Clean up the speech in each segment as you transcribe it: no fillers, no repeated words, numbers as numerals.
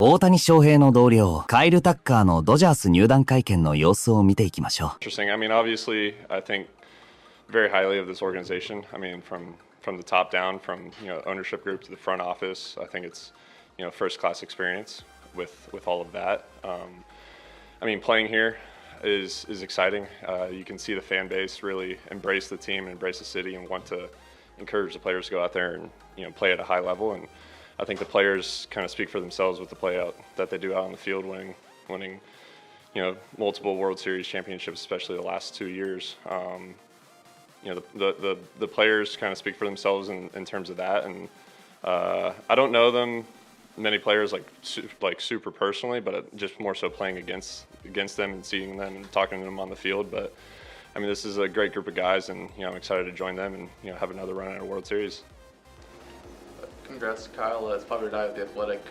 大谷翔平の同僚、カイル・タッカーのドジャース入団会見の様子を見ていきましょう。Interesting. I mean, obviously, I think very highly of this organization. I mean, from the top down, from ownership group to the front office. I think it's first class experience with all of that. I mean, playing here is exciting. You can see the fan base really embrace the team and embrace the city and want to encourage the players to go out there and play at a high level. And I think the players kind of speak for themselves with the play out that they do out on the field, winning multiple World Series championships, especially the last 2 years. The players kind of speak for themselves in terms of that. And I don't know many players like super personally, but just more so playing against them and seeing them and talking to them on the field. But I mean, this is a great group of guys, and I'm excited to join them and have another run at a World Series. Congrats, Kyle. It's Bobby Dye at The Athletic.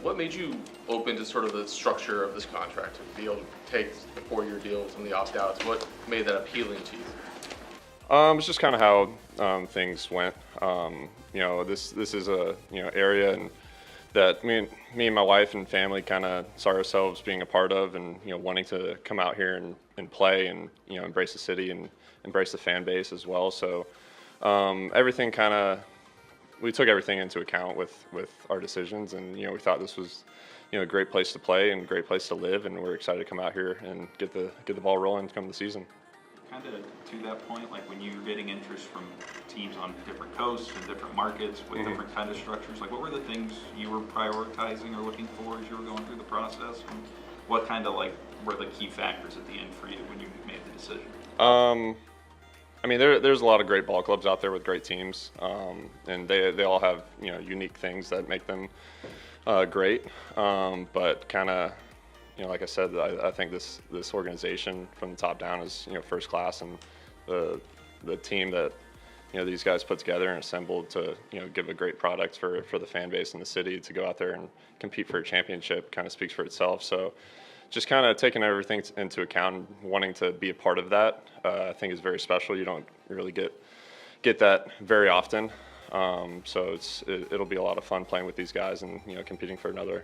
What made you open to sort of the structure of this contract to be able to take the 4-year deal with some of the opt-outs? What made that appealing to you? It's just kind of how things went. This is a area and that me and my wife and family kind of saw ourselves being a part of, and wanting to come out here and play and embrace the city and embrace the fan base as well. So everything kind of. We took everything into account with our decisions, and we thought this was a great place to play and a great place to live, and we're excited to come out here and get the ball rolling come the season. Kind of to that point, like when you're getting interest from teams on different coasts and different markets with different kind of structures, like what were the things you were prioritizing or looking for as you were going through the process, and what kind of were the key factors at the end for you when you made the decision? I mean, there's a lot of great ball clubs out there with great teams, and they all have unique things that make them great. But kind of like I said, I think this organization from the top down is first class, and the team that these guys put together and assembled to give a great product for the fan base in the city to go out there and compete for a championship kind of speaks for itself. So. Just kind of taking everything into account and wanting to be a part of that, I think is very special. You don't really get that very often. So it'll be a lot of fun playing with these guys and competing for another,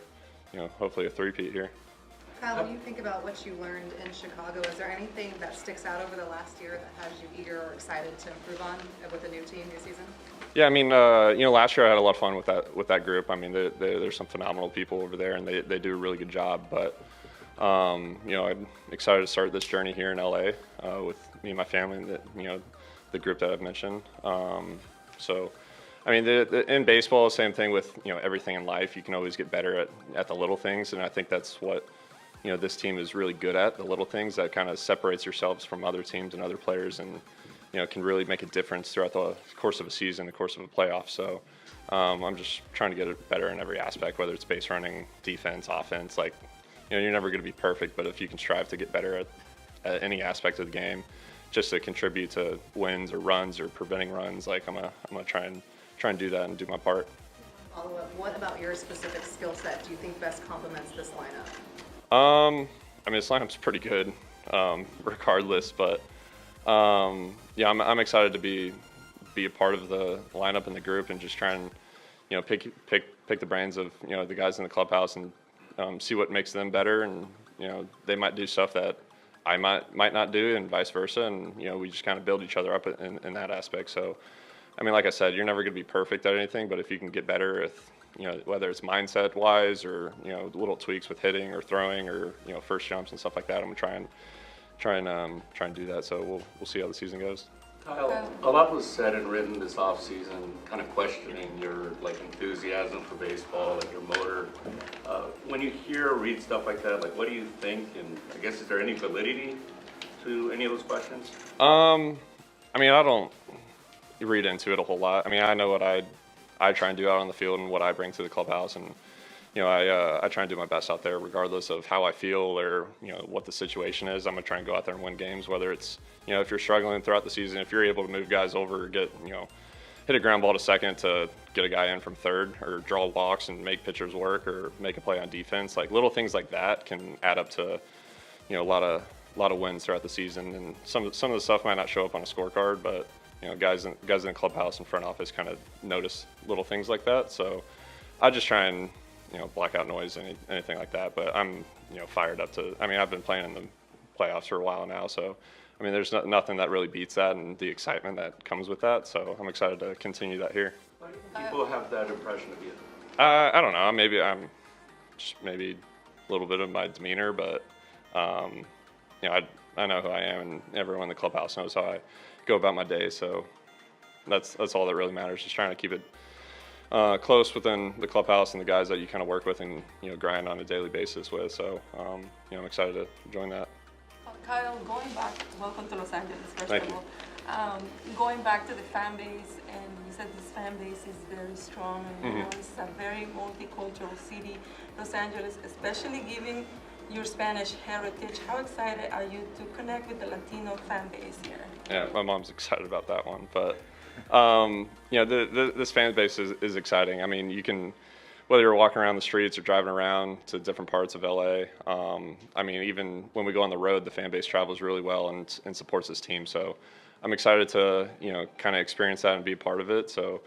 hopefully a three-peat here. Kyle, when you think about what you learned in Chicago, is there anything that sticks out over the last year that has you eager or excited to improve on with the new team this season? Yeah, I mean, last year I had a lot of fun with that group. I mean, there's some phenomenal people over there, and they do a really good job. But I'm excited to start this journey here in LA with me and my family and the group that I've mentioned. So, I mean, in baseball, same thing with everything in life. You can always get better at the little things, and I think that's what this team is really good at, the little things that kind of separates yourselves from other teams and other players, and can really make a difference throughout the course of a season, the course of a playoff. So I'm just trying to get it better in every aspect, whether it's base running, defense, offense. You're never going to be perfect, but if you can strive to get better at any aspect of the game, just to contribute to wins or runs or preventing runs, I'm gonna try and do that and do my part. Follow-up, what about your specific skill set do you think best complements this lineup? I mean, this lineup's pretty good, regardless, but yeah, I'm excited to be a part of the lineup and the group and just try and pick the brains of the guys in the clubhouse and see what makes them better, and they might do stuff that I might not do, and vice versa, and we just kind of build each other up in that aspect. So, I mean, like I said, you're never going to be perfect at anything, but if you can get better with whether it's mindset wise or little tweaks with hitting or throwing or first jumps and stuff like that, I'm gonna try and do that. So we'll see how the season goes. Kyle, a lot was said and written this offseason, kind of questioning your enthusiasm for baseball, your motor. When you hear or read stuff like that, what do you think? And I guess, is there any validity to any of those questions? I mean, I don't read into it a whole lot. I mean, I know what I try and do out on the field and what I bring to the clubhouse, and I try and do my best out there, regardless of how I feel or what the situation is. I'm gonna try and go out there and win games, whether it's if you're struggling throughout the season, if you're able to move guys over, or get hit a ground ball to second to get a guy in from third, or draw walks and make pitchers work, or make a play on defense, little things like that can add up to a lot of wins throughout the season. And some of the stuff might not show up on a scorecard, but guys in the clubhouse and front office kind of notice little things like that. So I just try and blackout noise, anything like that. But I'm fired up to. I mean, I've been playing in the playoffs for a while now, so I mean, there's nothing that really beats that and the excitement that comes with that. So I'm excited to continue that here. Why do people have that impression of you? I don't know. Maybe I'm just maybe a little bit of my demeanor, but I know who I am, and everyone in the clubhouse knows how I go about my day. So that's all that really matters. Just trying to keep it close within the clubhouse and the guys that you kind of work with and grind on a daily basis with. So I'm excited to join that. Kyle, going back, welcome to Los Angeles, first Thank of you. all. Going back to the fan base, and you said this fan base is very strong, and it's a very multicultural city, Los Angeles, especially given your Spanish heritage. How excited are you to connect with the Latino fan base here? Yeah, my mom's excited about that one, but this fan base is exciting. I mean, you can, whether you're walking around the streets or driving around to different parts of LA. I mean, even when we go on the road, the fan base travels really well and supports this team. So I'm excited to kind of experience that and be a part of it. So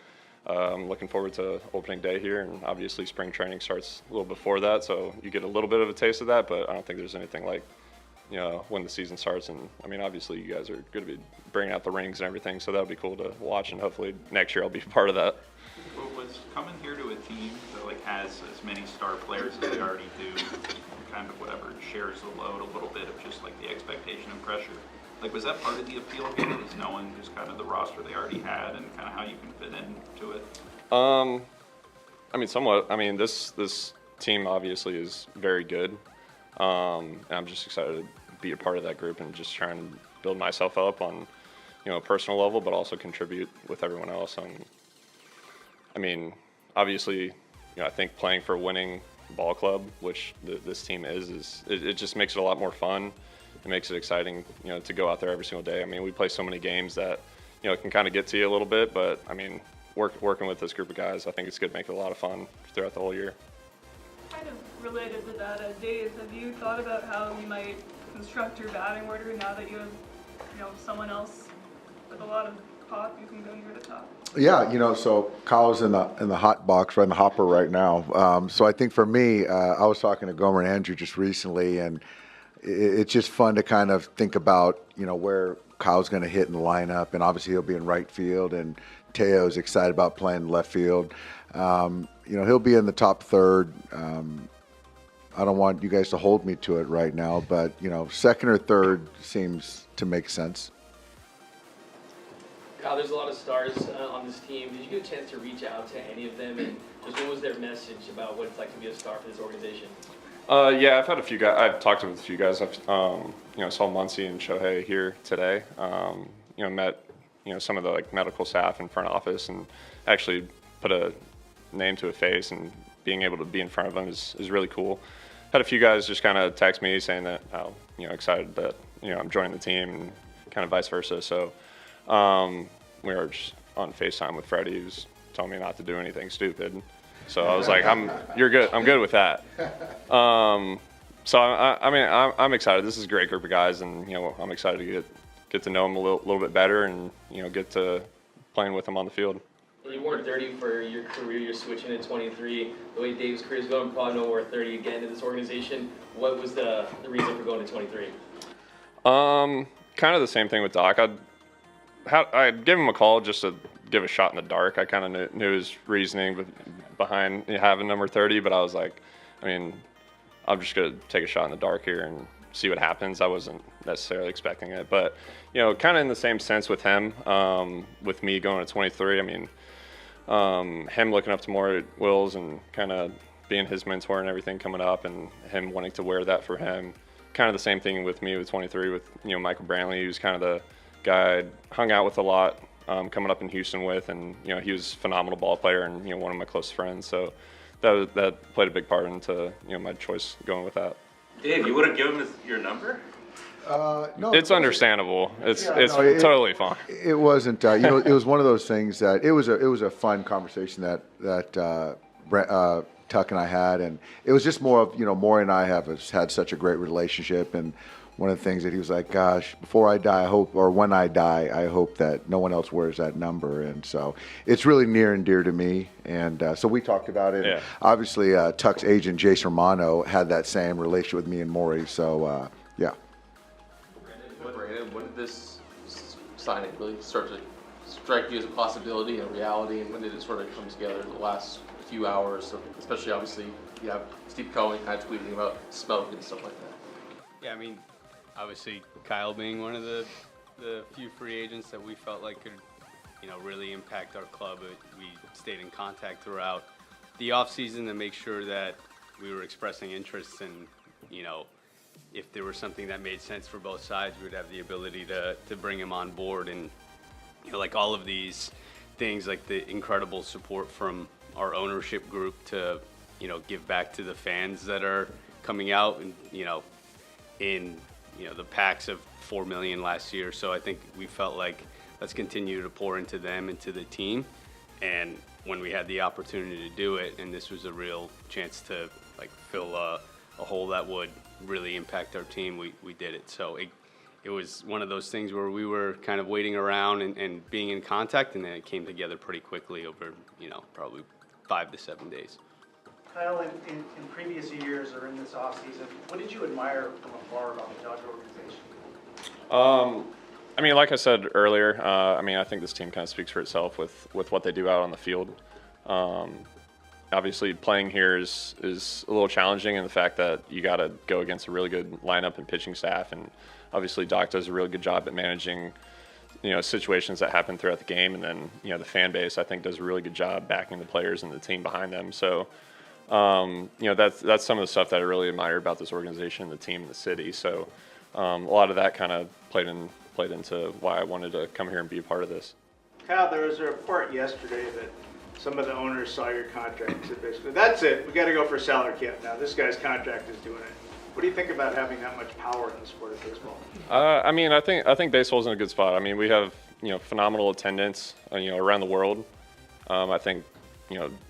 I'm looking forward to opening day here, and obviously spring training starts a little before that, so you get a little bit of a taste of that. But I don't think there's anything like when the season starts. And I mean, obviously you guys are going to be bringing out the rings and everything, so that'll be cool to watch, and hopefully next year I'll be part of that. Was coming here to a team that has as many star players as they already do, kind of whatever, shares the load a little bit of just like the expectation and pressure. Was that part of the appeal here, was knowing just kind of the roster they already had and kind of how you can fit into it? I mean, somewhat. I mean, this team obviously is very good. And I'm just excited to be a part of that group and just trying to build myself up on, a personal level, but also contribute with everyone else. I mean, obviously, I think playing for a winning ball club, which this team is it just makes it a lot more fun. It makes it exciting, to go out there every single day. I mean, we play so many games that, it can kind of get to you a little bit, but I mean, working with this group of guys, I think it's good to make it a lot of fun throughout the whole year. Kind of related to that, Dave, have you thought about how you might construct your batting order now that you have, someone else with a lot of pop who can go near the top? Yeah, so Kyle's in the hot box, right in the hopper right now. So I think for me, I was talking to Gomer and Andrew just recently, and it's just fun to kind of think about, where Kyle's going to hit in the lineup, and obviously he'll be in right field, and Teo's excited about playing left field. He'll be in the top third. I don't want you guys to hold me to it right now, but, second or third seems to make sense. Kyle, there's a lot of stars on this team. Did you get a chance to reach out to any of them, and just what was their message about what it's like to be a star for this organization? Yeah, I've had a few guys. I've talked with a few guys. I've saw Muncy and Shohei here today. Met some of the medical staff in front office, and actually put a name to a face, and being able to be in front of them is really cool. Had a few guys just kind of text me saying that how excited that I'm joining the team, and kind of vice versa. So we were just on FaceTime with Freddie, who's telling me not to do anything stupid. So I was like, you're good. I'm good with that. So I'm excited. This is a great group of guys, and I'm excited to get to know them a little bit better, and get to playing with them on the field. Well, you wore 30 for your career. You're switching to 23. The way Dave's career is going, probably no more 30 again in this organization. What was the reason for going to 23? Kind of the same thing with Doc. I'd give him a call just to give a shot in the dark. I kind of knew his reasoning behind having number 30, but I was like, I'm just going to take a shot in the dark here and see what happens. I wasn't necessarily expecting it, but kind of in the same sense with him, with me going to 23. Him looking up to more Wills and kind of being his mentor and everything coming up, and him wanting to wear that for him. Kind of the same thing with me with 23 with Michael Brantley, who's kind of the guy I hung out with a lot, coming up in Houston with, and he was a phenomenal ball player and one of my close friends. So that played a big part into my choice going with that. Dave, you would have given us your number? No, it's understandable. It's totally fine. It wasn't. It was one of those things that it was a fun conversation that Tuck and I had, and it was just more of Maury and I have had such a great relationship, and one of the things that he was like, gosh, before I die, I hope, or when I die, I hope that no one else wears that number. And so it's really near and dear to me. And so we talked about it. Yeah. Obviously, Tuck's agent, Jason Romano, had that same relationship with me and Maury. So, yeah. Brandon, when did this signing really start to strike you as a possibility and a reality, and when did it sort of come together the last few hours? So especially, obviously, you have Steve Cohen kind of tweeting about smoke and stuff like that. Yeah, I mean, obviously, Kyle being one of the few free agents that we felt like could, really impact our club. We stayed in contact throughout the offseason to make sure that we were expressing interest and, if there was something that made sense for both sides, we would have the ability to bring him on board. And, like all of these things, like the incredible support from our ownership group to, give back to the fans that are coming out and, in, the packs of 4 million last year. So I think we felt like let's continue to pour into them and to the team. And when we had the opportunity to do it, and this was a real chance to like fill a hole that would really impact our team, we did it. So it was one of those things where we were kind of waiting around and being in contact, and then it came together pretty quickly over, probably 5 to 7 days. Kyle, in previous years or in this offseason, what did you admire from afar about the Dodger organization? I mean, like I said earlier, I think this team kind of speaks for itself with what they do out on the field. Obviously, playing here is a little challenging in the fact that you got to go against a really good lineup and pitching staff, and obviously Doc does a really good job at managing, situations that happen throughout the game, and then the fan base I think does a really good job backing the players and the team behind them. So, that's some of the stuff that I really admire about this organization, the team, and the city. So, a lot of that kind of played into why I wanted to come here and be a part of this. Kyle, there was a report yesterday that some of the owners saw your contract and said basically, that's it, we got to go for salary cap now. This guy's contract is doing it. What do you think about having that much power in the sport of baseball? I think baseball's in a good spot. I mean, we have phenomenal attendance around the world. I think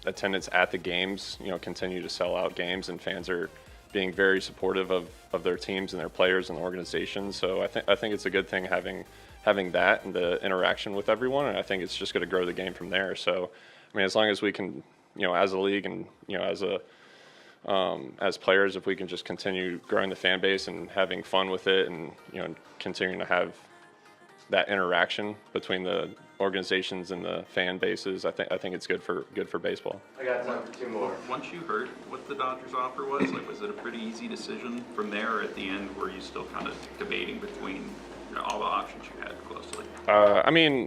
attendance at the games continue to sell out games, and fans are being very supportive of their teams and their players and the organization. So I think it's a good thing having that and the interaction with everyone, and I think it's just going to grow the game from there. So I mean, as long as we can, as a league and as players, if we can just continue growing the fan base and having fun with it, and continuing to have that interaction between the organizations and the fan bases, I think it's good for baseball. I got time for 2 more. Once you heard what the Dodgers offer was it a pretty easy decision from there, or at the end were you still kind of debating between all the options you had closely?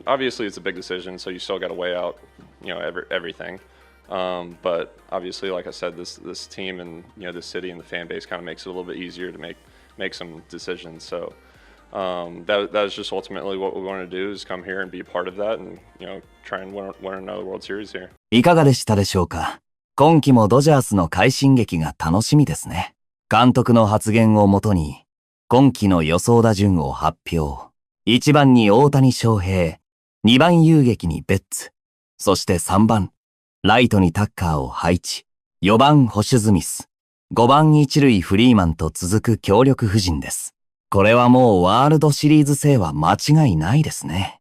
Obviously it's a big decision, so you still got to weigh out everything. But obviously, like I said, this team and the city and the fan base kind of makes it a little bit easier to make some decisions. So that is just ultimately what we want to do, is come here and be a part of that, and try and win another World Series here. いかがでしたでしょうか。今季もドジャースの快進撃が楽しみですね。監督の発言をもとに今季の予想打順を発表。1番に大谷翔平、2番遊撃にベッツ、そして3番ライトにタッカーを配置、4番ホシュズミス、5番一塁フリーマンと続く強力布陣です。これはもうワールドシリーズ制は間違いないですね。